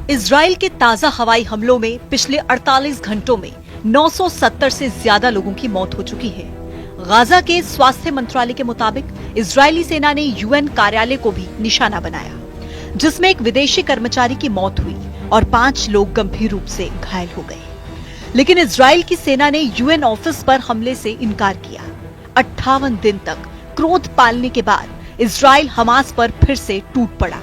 Israel के ताजा हवाई हमलों में पिछले 48 घंटों में 970 से ज्यादा लोगों की मौत हो चुकी है। गाजा के स्वास्थ्य मंत्रालय के मुताबिक इजरायली सेना ने यूएन कार्यालय को भी निशाना बनाया, जिसमें एक विदेशी कर्मचारी की मौत हुई और 5 लोग गंभीर रूप से घायल हो गए। लेकिन इजराइल की सेना ने यूएन ऑफिस पर हमले से इनकार किया। 58 दिन तक क्रोध पालने के बाद इजराइल हमास पर फिर से टूट पड़ा।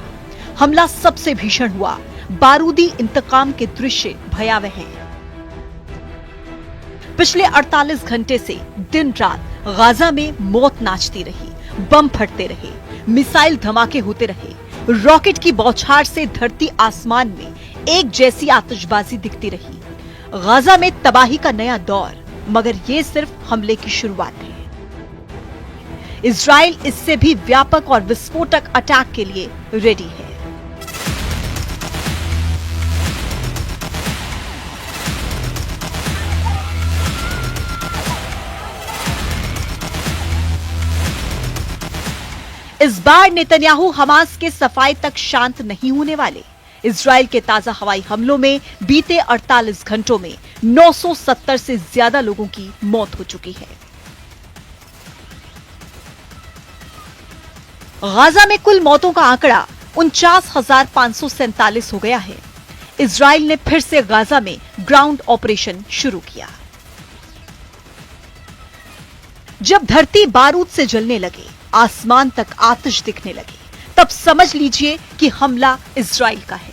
हमला सबसे भीषण हुआ। बारूदी इंतकाम के दृश्य भयावह हैं। पिछले 48 घंटे से दिन रात गाजा में मौत नाचती रही, बम फटते रहे, मिसाइल धमाके होते रहे, रॉकेट की बौछार से धरती आसमान में एक जैसी आतिशबाजी दिखती रही। गाजा में तबाही का नया दौर, मगर ये सिर्फ हमले की शुरुआत है। इजराइल इससे भी व्यापक और विस्फोटक अटैक के लिए रेडी है। इस बार नेतन्याहू हमास के सफाई तक शांत नहीं होने वाले। इजराइल के ताजा हवाई हमलों में बीते 48 घंटों में 970 से ज्यादा लोगों की मौत हो चुकी है। गाजा में कुल मौतों का आंकड़ा 49,547 हो गया है। इजराइल ने फिर से गाजा में ग्राउंड ऑपरेशन शुरू किया। जब धरती बारूद से जलने लगे, आसमान तक आतिश दिखने लगी, तब समझ लीजिए कि हमला इजराइल का है।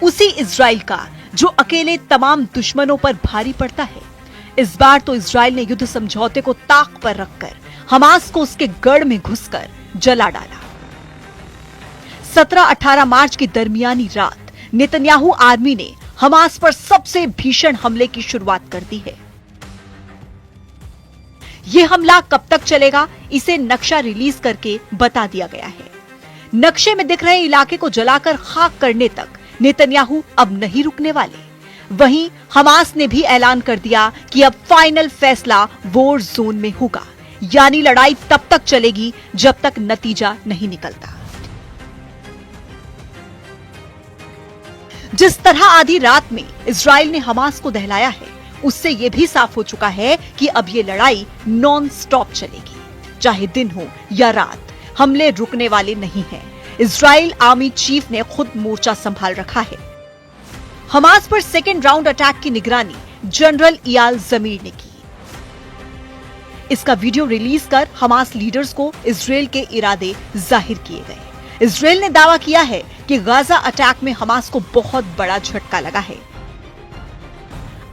उसी इजराइल का जो अकेले तमाम दुश्मनों पर भारी पड़ता है। इस बार तो इजराइल ने युद्ध समझौते को ताक पर रखकर हमास को उसके गढ़ में घुसकर जला डाला। 17-18 मार्च की दरमियानी रात नेतन्याहू आर्मी ने हमास पर सबसे भीषण हमले की शुरुआत कर दी है। यह हमला कब तक चलेगा, इसे नक्शा रिलीज करके बता दिया गया है। नक्शे में दिख रहे इलाके को जलाकर खाक करने तक नेतन्याहू अब नहीं रुकने वाले। वहीं हमास ने भी ऐलान कर दिया कि अब फाइनल फैसला वॉर जोन में होगा, यानी लड़ाई तब तक चलेगी जब तक नतीजा नहीं निकलता। जिस तरह आधी रात में इजराइल ने हमास को दहलाया है, उससे यह भी साफ हो चुका है कि अब ये लड़ाई नॉन स्टॉप चलेगी। चाहे दिन हो या रात, हमले रुकने वाले नहीं हैं। इजराइल आर्मी चीफ ने खुद मोर्चा संभाल रखा है। हमास पर सेकेंड राउंड अटैक की निगरानी जनरल इयाल जमीर ने की। इसका वीडियो रिलीज कर हमास लीडर्स को इजराइल के इरादे जाहिर किए गए। इजराइल ने दावा किया है कि गाजा अटैक में हमास को बहुत बड़ा झटका लगा है।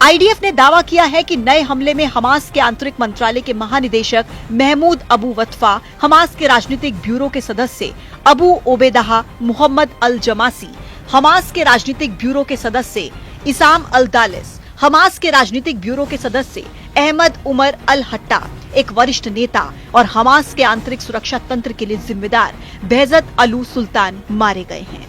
आईडीएफ ने दावा किया है कि नए हमले में हमास के आंतरिक मंत्रालय के महानिदेशक महमूद अबू वतफा, हमास के राजनीतिक ब्यूरो के सदस्य अबू ओबेदाह मोहम्मद अल जमासी, हमास के राजनीतिक ब्यूरो के सदस्य इसाम अल दालिस, हमास के राजनीतिक ब्यूरो के सदस्य अहमद उमर अल हट्टा, एक वरिष्ठ नेता और हमास के आंतरिक सुरक्षा तंत्र के लिए जिम्मेदार बेहजत अलू सुल्तान मारे गए हैं।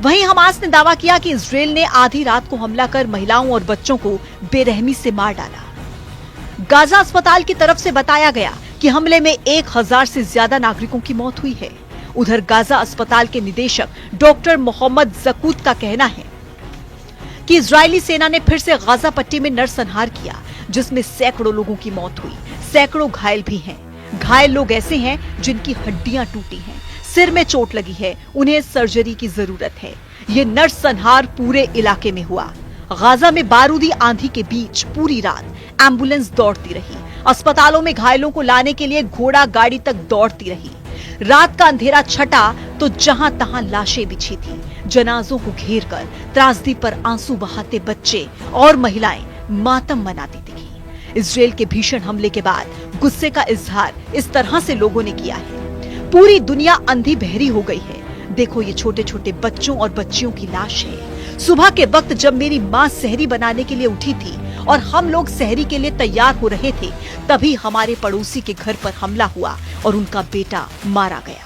वहीं हमास ने दावा किया कि इजराइल ने आधी रात को हमला कर महिलाओं और बच्चों को बेरहमी से मार डाला। गाजा अस्पताल की तरफ से बताया गया कि हमले में 1000 से ज्यादा नागरिकों की मौत हुई है। उधर गाजा अस्पताल के निदेशक डॉक्टर मोहम्मद जकूत का कहना है कि इजरायली सेना ने फिर से गाजा पट्टी में नरसंहार किया, जिसमें सैकड़ों लोगों की मौत हुई, सैकड़ों घायल भी हैं। घायल लोग ऐसे हैं जिनकी हड्डियां टूटी हैं, सिर में चोट लगी है, उन्हें सर्जरी की जरूरत है। ये नरसंहार पूरे इलाके में हुआ। गाजा में बारूदी आंधी के बीच पूरी रात एम्बुलेंस दौड़ती रही। अस्पतालों में घायलों को लाने के लिए घोड़ा गाड़ी तक दौड़ती रही। रात का अंधेरा छटा तो जहां तहां लाशें बिछी थी। जनाजों को घेरकर त्रासदी पर आंसू बहाते बच्चे और महिलाएं मातम मनाती दिखी। इजराइल के भीषण हमले के बाद गुस्से का इजहार इस तरह से लोगों ने किया है। पूरी दुनिया अंधी बहरी हो गई है। देखो, ये छोटे छोटे बच्चों और बच्चियों की लाश है। सुबह के वक्त जब मेरी माँ सहरी बनाने के लिए उठी थी और हम लोग सहरी के लिए तैयार हो रहे थे, तभी हमारे पड़ोसी के घर पर हमला हुआ और उनका बेटा मारा गया।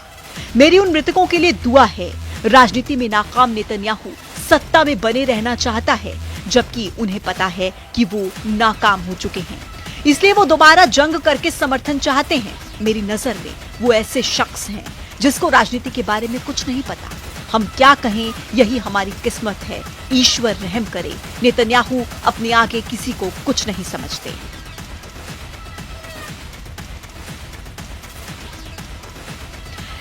मेरी उन मृतकों के लिए दुआ है। राजनीति में नाकाम नेतन्याहू सत्ता में बने रहना चाहता है, जबकि उन्हें पता है कि वो नाकाम हो चुके हैं। इसलिए वो दोबारा जंग करके समर्थन चाहते हैं। मेरी नजर में वो ऐसे शख्स हैं जिसको राजनीति के बारे में कुछ नहीं पता। हम क्या कहें, यही हमारी किस्मत है। ईश्वर रहम करे। नेतन्याहू अपने आगे किसी को कुछ नहीं समझते।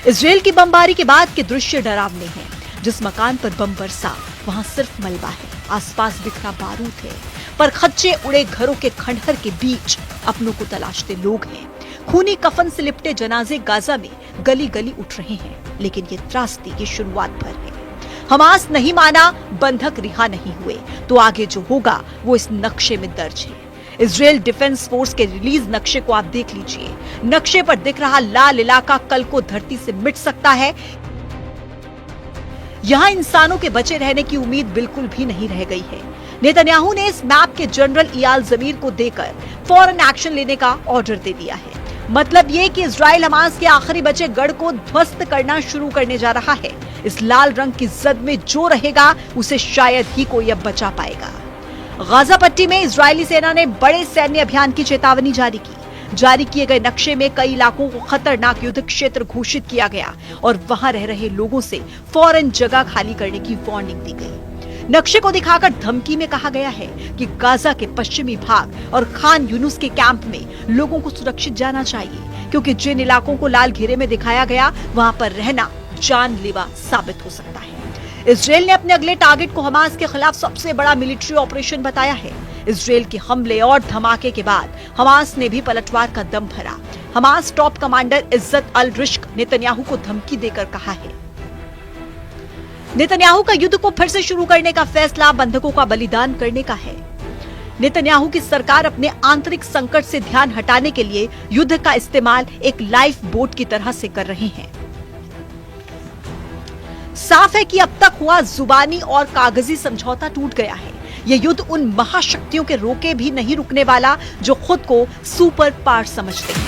इजराइल की बमबारी के बाद के दृश्य डरावने हैं। जिस मकान पर बम बरसा वहां सिर्फ मलबा है, आसपास बिखरा बारूद है, पर खच्चे उड़े घरों के खंडहर के बीच अपनों को तलाशते लोग हैं। खूनी कफन से लिपटे जनाजे गाजा में गली गली उठ रहे हैं, लेकिन ये त्रासदी की शुरुआत भर है। हमास नहीं माना, बंधक रिहा नहीं हुए, तो आगे जो होगा वो इस नक्शे में दर्ज है। इजराइल डिफेंस फोर्स के रिलीज नक्शे को आप देख लीजिए। नक्शे पर दिख रहा लाल इलाका कल को धरती से मिट सकता है। यहां इंसानों के बचे रहने की उम्मीद बिल्कुल भी नहीं रह गई है। नेतन्याहू ने इस मैप के जनरल इयाल जमीर को देकर फौरन एक्शन लेने का ऑर्डर दे दिया है। मतलब ये कि इजराइल हमास के आखिरी बचे गढ़ को ध्वस्त करना शुरू करने जा रहा है। इस लाल रंग की जद में जो रहेगा उसे शायद ही कोई अब बचा पाएगा। गाजा पट्टी में इजरायली सेना ने बड़े सैन्य अभियान की चेतावनी जारी की। जारी किए गए नक्शे में कई इलाकों को खतरनाक युद्ध क्षेत्र घोषित किया गया और वहां रह रहे लोगों से फौरन जगह खाली करने की वार्निंग दी गई। नक्शे को दिखाकर धमकी में कहा गया है कि गाजा के पश्चिमी भाग और खान यूनुस के कैंप में लोगों को सुरक्षित जाना चाहिए, क्योंकि जिन इलाकों को लाल घेरे में दिखाया गया वहां पर रहना जानलेवा साबित हो सकता है। इजराइल ने अपने अगले टारगेट को हमास के खिलाफ सबसे बड़ा मिलिट्री ऑपरेशन बताया है। इजराइल के हमले और धमाके के बाद हमास ने भी पलटवार का दम भरा। हमास टॉप कमांडर इज्जत अल रिश्क नेतन्याहू को धमकी देकर कहा है, नेतन्याहू का युद्ध को फिर से शुरू करने का फैसला बंधकों का बलिदान करने का है। नेतन्याहू की सरकार अपने आंतरिक संकट से ध्यान हटाने के लिए युद्ध का इस्तेमाल एक लाइफ बोट की तरह से कर रहे हैं। साफ है कि अब तक हुआ जुबानी और कागजी समझौता टूट गया है। यह युद्ध उन महाशक्तियों के रोके भी नहीं रुकने वाला जो खुद को सुपर पावर समझते हैं।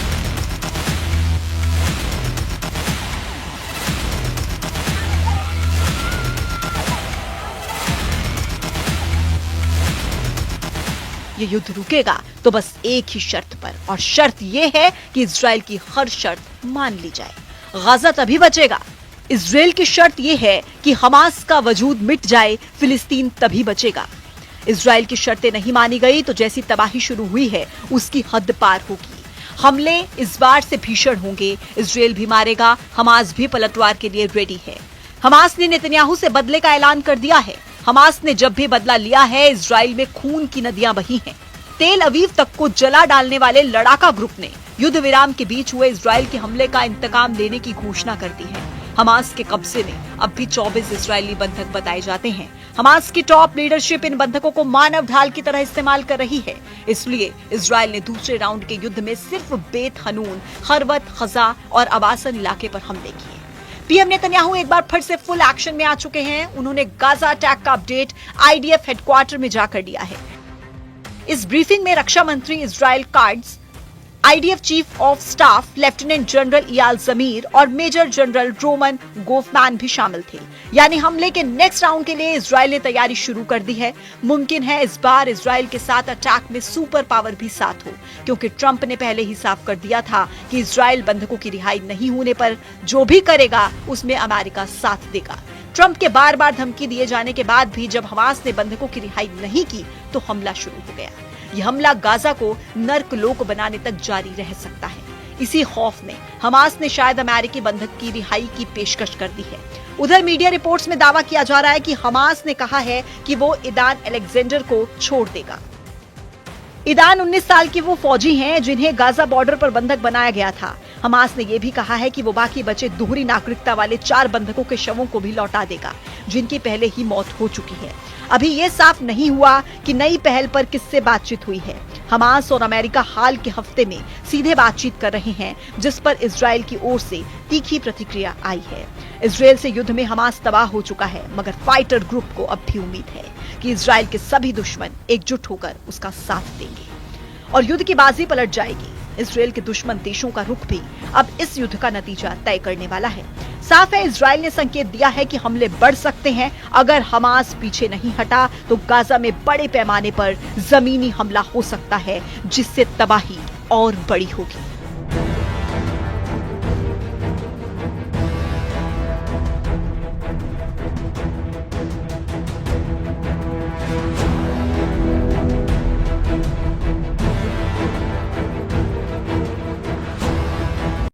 यह युद्ध रुकेगा तो बस एक ही शर्त पर, और शर्त यह है कि इजराइल की हर शर्त मान ली जाए। गाजा तभी बचेगा। इजराइल की शर्त यह है कि हमास का वजूद मिट जाए, फिलिस्तीन तभी बचेगा। इजराइल की शर्तें नहीं मानी गई तो जैसी तबाही शुरू हुई है उसकी हद पार होगी। हमले इस बार से भीषण होंगे। इजराइल भी मारेगा, हमास भी पलटवार के लिए रेडी है। हमास ने नेतन्याहू से बदले का ऐलान कर दिया है। हमास ने जब भी बदला लिया है, इजराइल में खून की नदियां बही हैं। तेल अवीव तक को जला डालने वाले लड़ाका ग्रुप ने युद्ध विराम के बीच हुए इजराइल के हमले का इंतकाम लेने की घोषणा कर दी है। हमास के कब्जे में अब भी 24 इजरायली बंधक बताए जाते हैं। हमास की टॉप लीडरशिप इन बंधकों को मानव ढाल की तरह इस्तेमाल कर रही है। इसलिए इजराइल ने दूसरे राउंड के युद्ध में सिर्फ बेत हनून, खरवत, खजा और अबासन इलाके पर हमले किए। पीएम नेतन्याहू एक बार फिर से फुल एक्शन में आ चुके हैं। उन्होंने गाजा अटैक का अपडेट आईडीएफ हेडक्वार्टर में जाकर दिया है। इस ब्रीफिंग में रक्षा मंत्री Israel Katz, IDF chief of staff lieutenant general Eyal Zamir और मेजर जनरल रोमन गोफमैन भी शामिल थे। यानी हमले के नेक्स्ट राउंड के लिए इजराइल ने तैयारी शुरू कर दी है। मुमकिन है इस बार इजराइल के साथ अटैक में सुपर पावर भी साथ हो, क्योंकि ट्रंप ने पहले ही साफ कर दिया था कि इजराइल बंधकों की रिहाई नहीं होने पर जो भी करेगा उसमें अमेरिका साथ देगा। ट्रंप के बार बार धमकी दिए जाने के बाद भी जब हमास ने बंधकों की रिहाई नहीं की तो हमला शुरू हो गया। यह हमला गाजा को नर्क-लोक बनाने तक जारी रह सकता है। इसी खौफ में हमास ने शायद अमेरिकी बंधक की रिहाई की पेशकश कर दी है। उधर मीडिया रिपोर्ट्स में दावा किया जा रहा है कि हमास ने कहा है कि वो ईदान अलेक्जेंडर को छोड़ देगा। ईदान 19 साल की वो फौजी हैं जिन्हें गाजा बॉर्डर पर बंधक बनाया गया था। हमास ने यह भी कहा है कि वो बाकी बचे दोहरी नागरिकता वाले 4 बंधकों के शवों को भी लौटा देगा, जिनकी पहले ही मौत हो चुकी है। अभी ये साफ नहीं हुआ कि नई पहल पर किससे बातचीत हुई है। हमास और अमेरिका हाल के हफ्ते में सीधे बातचीत कर रहे हैं, जिस पर इजराइल की ओर से तीखी प्रतिक्रिया आई है। इजराइल से युद्ध में हमास तबाह हो चुका है, मगर फाइटर ग्रुप को अब भी उम्मीद है कि इजराइल के सभी दुश्मन एकजुट होकर उसका साथ देंगे और युद्ध की बाजी पलट जाएगी। इजराइल के दुश्मन देशों का रुख भी अब इस युद्ध का नतीजा तय करने वाला है। साफ है, इजराइल ने संकेत दिया है कि हमले बढ़ सकते हैं। अगर हमास पीछे नहीं हटा तो गाजा में बड़े पैमाने पर जमीनी हमला हो सकता है, जिससे तबाही और बड़ी होगी।